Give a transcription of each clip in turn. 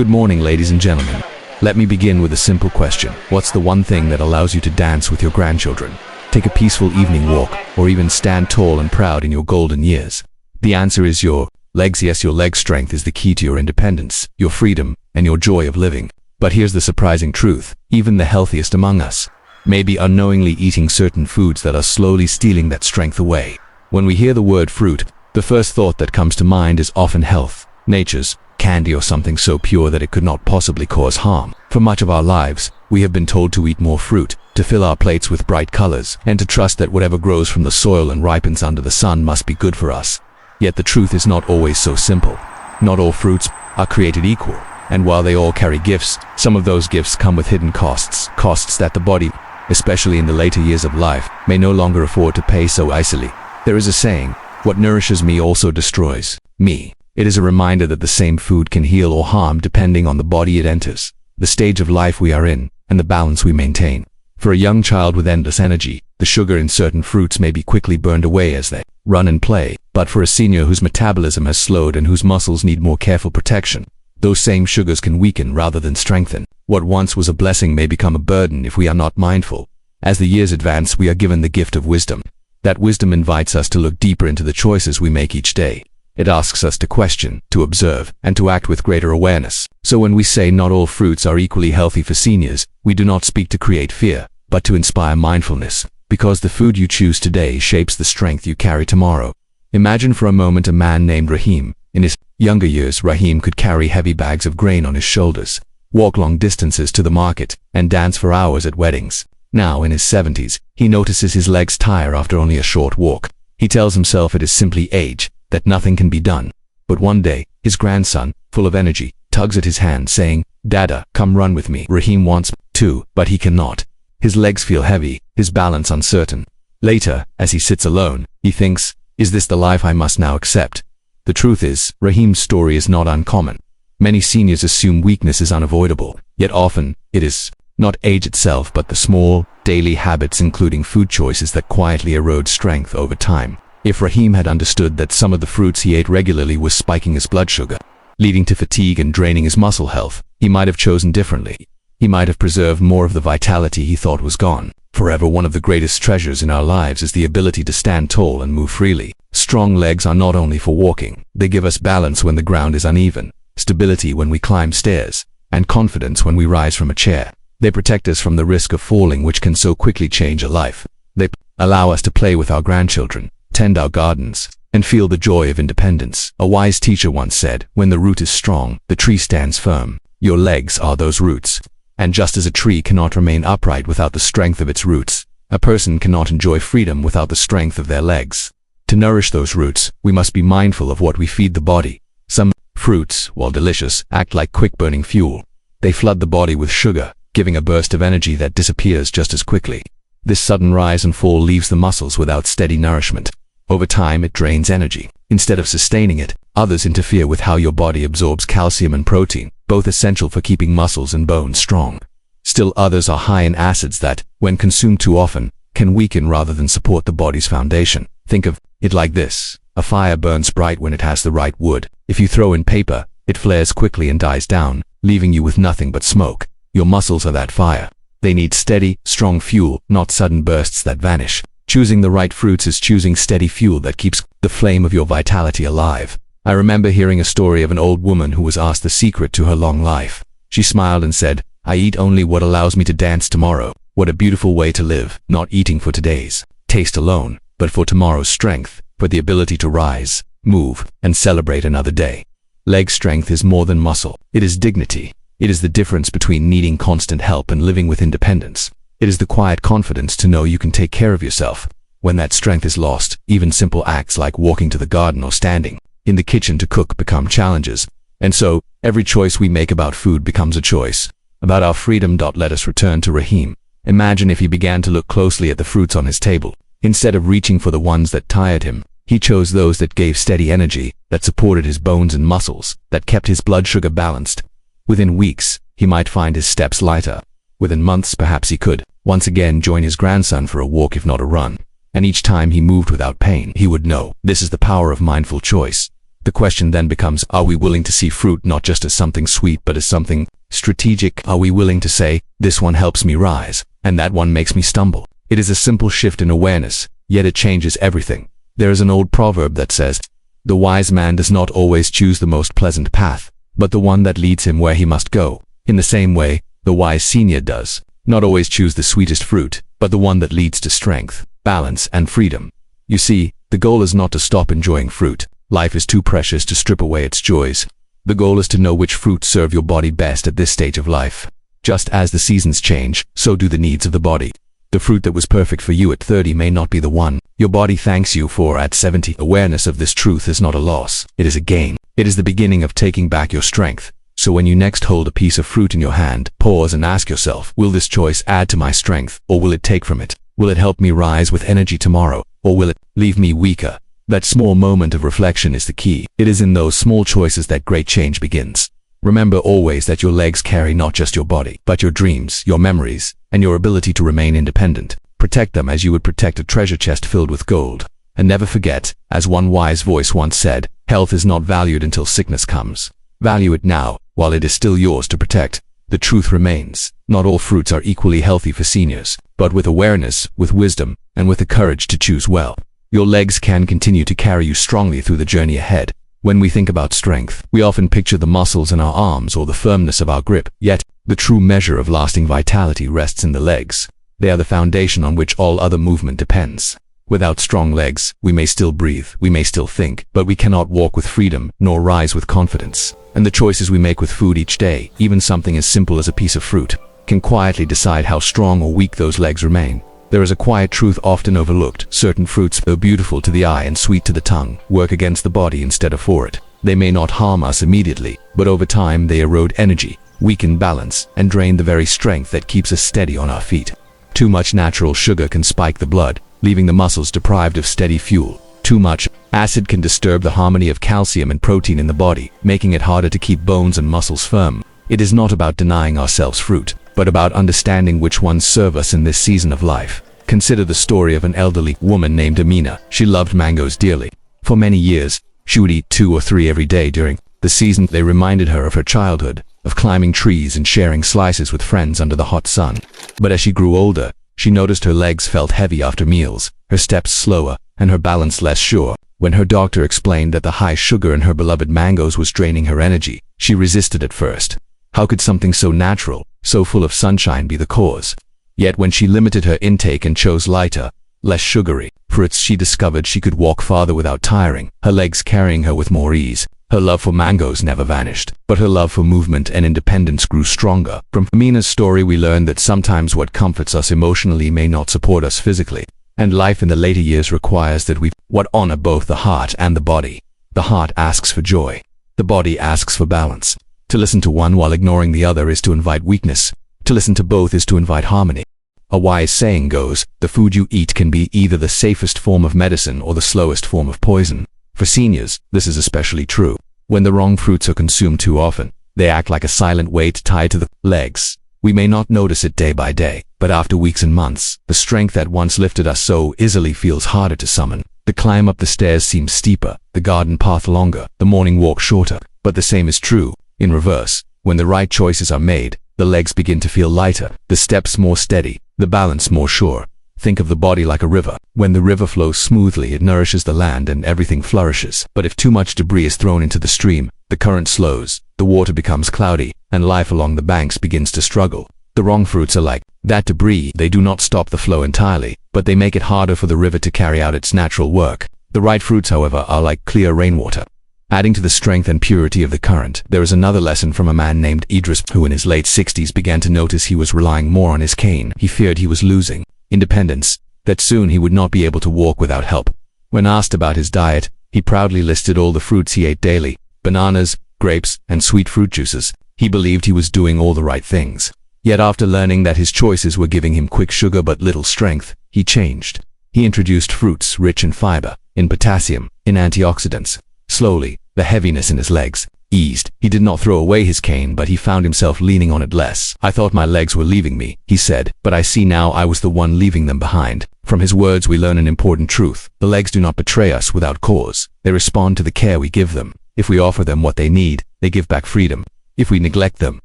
Good morning, ladies and gentlemen. Let me begin with a simple question. What's the one thing that allows you to dance with your grandchildren, take a peaceful evening walk, or even stand tall and proud in your golden years? The answer is your legs. Yes, your leg strength is the key to your independence, your freedom, and your joy of living. But here's the surprising truth. Even the healthiest among us may be unknowingly eating certain foods that are slowly stealing that strength away. When we hear the word fruit, the first thought that comes to mind is often health, nature's candy, or something so pure that it could not possibly cause harm. For much of our lives, we have been told to eat more fruit, to fill our plates with bright colors, and to trust that whatever grows from the soil and ripens under the sun must be good for us. Yet the truth is not always so simple. Not all fruits are created equal, and while they all carry gifts, some of those gifts come with hidden costs that the body, especially in the later years of life, may no longer afford to pay so easily. There is a saying, "What nourishes me also destroys me." It is a reminder that the same food can heal or harm depending on the body it enters, the stage of life we are in, and the balance we maintain. For a young child with endless energy, the sugar in certain fruits may be quickly burned away as they run and play. But for a senior whose metabolism has slowed and whose muscles need more careful protection, those same sugars can weaken rather than strengthen. What once was a blessing may become a burden if we are not mindful. As the years advance, we are given the gift of wisdom. That wisdom invites us to look deeper into the choices we make each day. It asks us to question, to observe, and to act with greater awareness. So when we say not all fruits are equally healthy for seniors, we do not speak to create fear, but to inspire mindfulness, because the food you choose today shapes the strength you carry tomorrow. Imagine for a moment a man named Rahim. In his younger years, Rahim could carry heavy bags of grain on his shoulders, walk long distances to the market, and dance for hours at weddings. Now, in his 70s, he notices his legs tire after only a short walk. He tells himself it is simply age, that nothing can be done. But one day, his grandson, full of energy, tugs at his hand, saying, "Dada, come run with me." Rahim wants to, but he cannot. His legs feel heavy, his balance uncertain. Later, as he sits alone, he thinks, "Is this the life I must now accept?" The truth is, Rahim's story is not uncommon. Many seniors assume weakness is unavoidable, yet often it is not age itself but the small, daily habits, including food choices, that quietly erode strength over time. If Rahim had understood that some of the fruits he ate regularly was spiking his blood sugar, leading to fatigue and draining his muscle health, he might have chosen differently. He might have preserved more of the vitality he thought was gone. Forever, one of the greatest treasures in our lives is the ability to stand tall and move freely. Strong legs are not only for walking. They give us balance when the ground is uneven, stability when we climb stairs, and confidence when we rise from a chair. They protect us from the risk of falling, which can so quickly change a life. They allow us to play with our grandchildren, tend our gardens, and feel the joy of independence. A wise teacher once said, "When the root is strong, the tree stands firm." Your legs are those roots. And just as a tree cannot remain upright without the strength of its roots, a person cannot enjoy freedom without the strength of their legs. To nourish those roots, we must be mindful of what we feed the body. Some fruits, while delicious, act like quick-burning fuel. They flood the body with sugar, giving a burst of energy that disappears just as quickly. This sudden rise and fall leaves the muscles without steady nourishment. Over time, it drains energy. Instead of sustaining it, others interfere with how your body absorbs calcium and protein, both essential for keeping muscles and bones strong. Still others are high in acids that, when consumed too often, can weaken rather than support the body's foundation. Think of it like this. A fire burns bright when it has the right wood. If you throw in paper, it flares quickly and dies down, leaving you with nothing but smoke. Your muscles are that fire. They need steady, strong fuel, not sudden bursts that vanish. Choosing the right fruits is choosing steady fuel that keeps the flame of your vitality alive. I remember hearing a story of an old woman who was asked the secret to her long life. She smiled and said, "I eat only what allows me to dance tomorrow." What a beautiful way to live, not eating for today's taste alone, but for tomorrow's strength, for the ability to rise, move, and celebrate another day. Leg strength is more than muscle. It is dignity. It is the difference between needing constant help and living with independence. It is the quiet confidence to know you can take care of yourself. When that strength is lost, even simple acts like walking to the garden or standing in the kitchen to cook become challenges. And so, every choice we make about food becomes a choice about our freedom. Let us return to Rahim. Imagine if he began to look closely at the fruits on his table. Instead of reaching for the ones that tired him, he chose those that gave steady energy, that supported his bones and muscles, that kept his blood sugar balanced. Within weeks, he might find his steps lighter. Within months, perhaps he could once again join his grandson for a walk, if not a run. And each time he moved without pain, he would know. This is the power of mindful choice. The question then becomes, are we willing to see fruit not just as something sweet but as something strategic? Are we willing to say, this one helps me rise, and that one makes me stumble? It is a simple shift in awareness, yet it changes everything. There is an old proverb that says, the wise man does not always choose the most pleasant path, but the one that leads him where he must go. In the same way, the wise senior does not always choose the sweetest fruit, but the one that leads to strength, balance, and freedom. You see, the goal is not to stop enjoying fruit. Life is too precious to strip away its joys. The goal is to know which fruits serve your body best at this stage of life. Just as the seasons change, so do the needs of the body. The fruit that was perfect for you at 30 may not be the one your body thanks you for at 70. Awareness of this truth is not a loss, it is a gain. It is the beginning of taking back your strength. So when you next hold a piece of fruit in your hand, pause and ask yourself, will this choice add to my strength, or will it take from it? Will it help me rise with energy tomorrow, or will it leave me weaker? That small moment of reflection is the key. It is in those small choices that great change begins. Remember always that your legs carry not just your body, but your dreams, your memories, and your ability to remain independent. Protect them as you would protect a treasure chest filled with gold. And never forget, as one wise voice once said, health is not valued until sickness comes. Value it now, while it is still yours to protect. The truth remains, not all fruits are equally healthy for seniors, but with awareness, with wisdom, and with the courage to choose well, your legs can continue to carry you strongly through the journey ahead. When we think about strength, we often picture the muscles in our arms or the firmness of our grip, yet the true measure of lasting vitality rests in the legs. They are the foundation on which all other movement depends. Without strong legs, we may still breathe, we may still think, but we cannot walk with freedom, nor rise with confidence. And the choices we make with food each day, even something as simple as a piece of fruit, can quietly decide how strong or weak those legs remain. There is a quiet truth often overlooked. Certain fruits, though beautiful to the eye and sweet to the tongue, work against the body instead of for it. They may not harm us immediately, but over time they erode energy, weaken balance, and drain the very strength that keeps us steady on our feet. Too much natural sugar can spike the blood, leaving the muscles deprived of steady fuel. Too much acid can disturb the harmony of calcium and protein in the body, making it harder to keep bones and muscles firm. It is not about denying ourselves fruit, but about understanding which ones serve us in this season of life. Consider the story of an elderly woman named Amina. She loved mangoes dearly. For many years, she would eat 2 or 3 every day during the season. They reminded her of her childhood, of climbing trees and sharing slices with friends under the hot sun. But as she grew older, she noticed her legs felt heavy after meals, her steps slower, and her balance less sure. When her doctor explained that the high sugar in her beloved mangoes was draining her energy, she resisted at first. How could something so natural, so full of sunshine be the cause? Yet when she limited her intake and chose lighter, less sugary fruits, she discovered she could walk farther without tiring, her legs carrying her with more ease. Her love for mangoes never vanished, but her love for movement and independence grew stronger. From Amina's story we learn that sometimes what comforts us emotionally may not support us physically, and life in the later years requires that we honor both the heart and the body. The heart asks for joy. The body asks for balance. To listen to one while ignoring the other is to invite weakness. To listen to both is to invite harmony. A wise saying goes, the food you eat can be either the safest form of medicine or the slowest form of poison. For seniors, this is especially true. When the wrong fruits are consumed too often, they act like a silent weight tied to the legs. We may not notice it day by day, but after weeks and months, the strength that once lifted us so easily feels harder to summon. The climb up the stairs seems steeper, the garden path longer, the morning walk shorter. But the same is true in reverse. When the right choices are made, the legs begin to feel lighter, the steps more steady, the balance more sure. Think of the body like a river. When the river flows smoothly, it nourishes the land and everything flourishes. But if too much debris is thrown into the stream, the current slows, the water becomes cloudy, and life along the banks begins to struggle. The wrong fruits are like that debris. They do not stop the flow entirely, but they make it harder for the river to carry out its natural work. The right fruits, however, are like clear rainwater, adding to the strength and purity of the current. There is another lesson from a man named Idris, who in his late 60s began to notice he was relying more on his cane. He feared he was losing independence, that soon he would not be able to walk without help. When asked about his diet, he proudly listed all the fruits he ate daily: bananas, grapes, and sweet fruit juices. He believed he was doing all the right things. Yet after learning that his choices were giving him quick sugar but little strength, he changed. He introduced fruits rich in fiber, in potassium, in antioxidants. Slowly, the heaviness in his legs eased. He did not throw away his cane, but he found himself leaning on it less. "I thought my legs were leaving me," he said, "but I see now I was the one leaving them behind." From his words we learn an important truth. The legs do not betray us without cause. They respond to the care we give them. If we offer them what they need, they give back freedom. If we neglect them,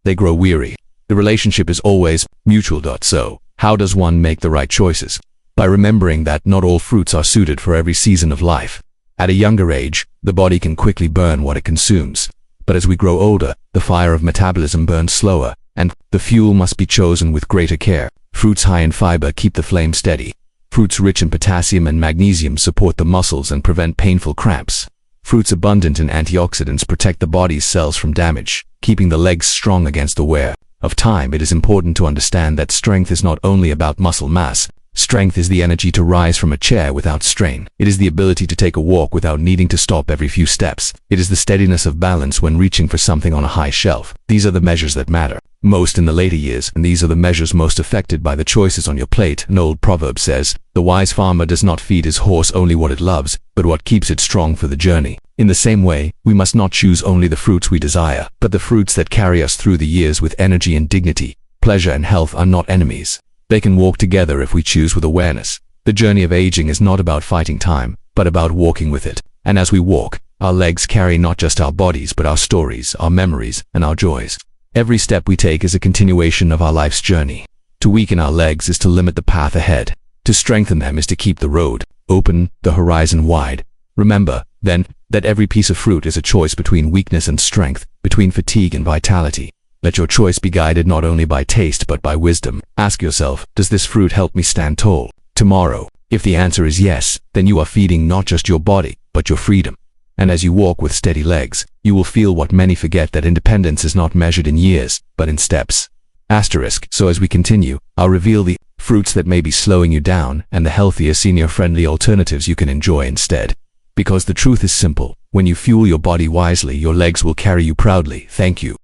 they grow weary. The relationship is always mutual. So, how does one make the right choices? By remembering that not all fruits are suited for every season of life. At a younger age, the body can quickly burn what it consumes. But as we grow older, the fire of metabolism burns slower, and the fuel must be chosen with greater care. Fruits high in fiber keep the flame steady. Fruits rich in potassium and magnesium support the muscles and prevent painful cramps. Fruits abundant in antioxidants protect the body's cells from damage, keeping the legs strong against the wear of time. It is important to understand that strength is not only about muscle mass. Strength is the energy to rise from a chair without strain. It is the ability to take a walk without needing to stop every few steps. It is the steadiness of balance when reaching for something on a high shelf. These are the measures that matter most in the later years, and these are the measures most affected by the choices on your plate. An old proverb says, "The wise farmer does not feed his horse only what it loves, but what keeps it strong for the journey." In the same way, we must not choose only the fruits we desire, but the fruits that carry us through the years with energy and dignity. Pleasure and health are not enemies. They can walk together if we choose with awareness. The journey of aging is not about fighting time, but about walking with it. And as we walk, our legs carry not just our bodies, but our stories, our memories, and our joys. Every step we take is a continuation of our life's journey. To weaken our legs is to limit the path ahead. To strengthen them is to keep the road open, the horizon wide. Remember, then, that every piece of fruit is a choice between weakness and strength, between fatigue and vitality. Let your choice be guided not only by taste but by wisdom. Ask yourself, does this fruit help me stand tall tomorrow? If the answer is yes, then you are feeding not just your body, but your freedom. And as you walk with steady legs, you will feel what many forget, that independence is not measured in years, but in steps. Asterisk. So as we continue, I'll reveal the fruits that may be slowing you down and the healthier, senior-friendly alternatives you can enjoy instead. Because the truth is simple. When you fuel your body wisely, your legs will carry you proudly. Thank you.